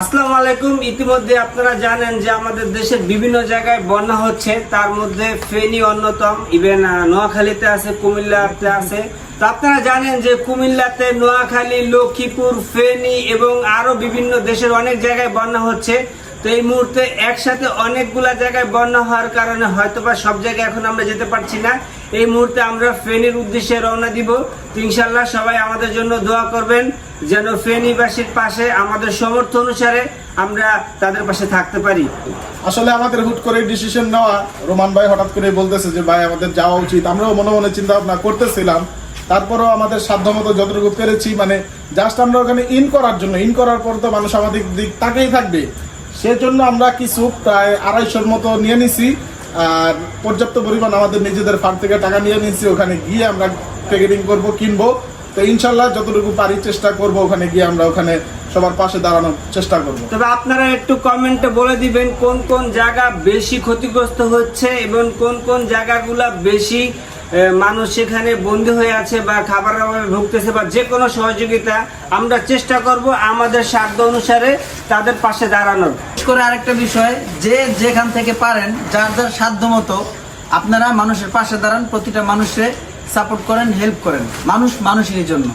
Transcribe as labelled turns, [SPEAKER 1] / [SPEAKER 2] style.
[SPEAKER 1] আসসালামু আলাইকুম। ইতিমধ্যে আপনারা জানেন যে আমাদের দেশের বিভিন্ন জায়গায় বন্যা হচ্ছে, তার মধ্যে ফেনী অন্যতম, ইভেন নোয়াখালীতে আছে, কুমিল্লাতে আছে। তো আপনারা জানেন যে কুমিল্লাতে, নোয়াখালী, লক্ষ্মীপুর, ফেনী এবং আরো বিভিন্ন দেশের অনেক জায়গায় বন্যা হচ্ছে। তো এই মুহূর্তে একসাথে অনেকগুলা জায়গায় বন্যা হওয়ার কারণে হয়তোবা সব জায়গায় এখন আমরা যেতে পারছি না। এই মুহূর্তে আমরা ফেনীর উদ্দেশ্যে রওনা দিব। তো ইনশাল্লাহ সবাই আমাদের জন্য দোয়া করবেন যেন ফেনীবাসীর পাশে আমাদের সামর্থ্য অনুসারে আমরা তাদের পাশে থাকতে পারি।
[SPEAKER 2] আসলে আমাদের হুট করে ডিসিশন নেওয়া, রোমান ভাই হঠাৎ করে বলতেছে যে ভাই আমাদের যাওয়া উচিত। আমরাও মনে মনে চিন্তা ভাবনা করতেছিলাম, তারপরেও আমাদের সাধ্যমতো যতটুকু পেরেছি, মানে জাস্ট আমরা ওখানে ইন করার পর তো মানুষ আমাদের দিক তাকেই থাকবে, সেজন্য আমরা কিছু প্রায় 250-র মতো নিয়ে নিছি। আর পর্যাপ্ত পরিমাণ আমাদের নিজেদের ফান্ড থেকে টাকা নিয়ে নিচ্ছি। ওখানে গিয়ে আমরা প্যাকেটিং করবো, কিনবো। তো ইনশাল্লাহ যতটুকু পারি চেষ্টা করব, ওখানে গিয়ে আমরা ওখানে সবার পাশে দাঁড়ানোর চেষ্টা করব।
[SPEAKER 1] তবে আপনারা একটু কমেন্টে বলে দিবেন কোন কোন জায়গা বেশি ক্ষতিগ্রস্ত হচ্ছে এবং কোন কোন জায়গাগুলা বেশি মানুষ সেখানে বন্দী হয়ে আছে বা খাবারের অভাবে ভুগতেছে, বা যে কোনো সহযোগিতা আমরা চেষ্টা করব আমাদের সাধ্য অনুসারে তাদের পাশে দাঁড়ানোর।
[SPEAKER 3] করে আরেকটা বিষয়, যে যেখান থেকে পারেন যার যার সাধ্য মতো আপনারা মানুষের পাশে দাঁড়ান, প্রতিটা মানুষকে সাপোর্ট করেন, হেল্প করেন। মানুষেরই জন্য।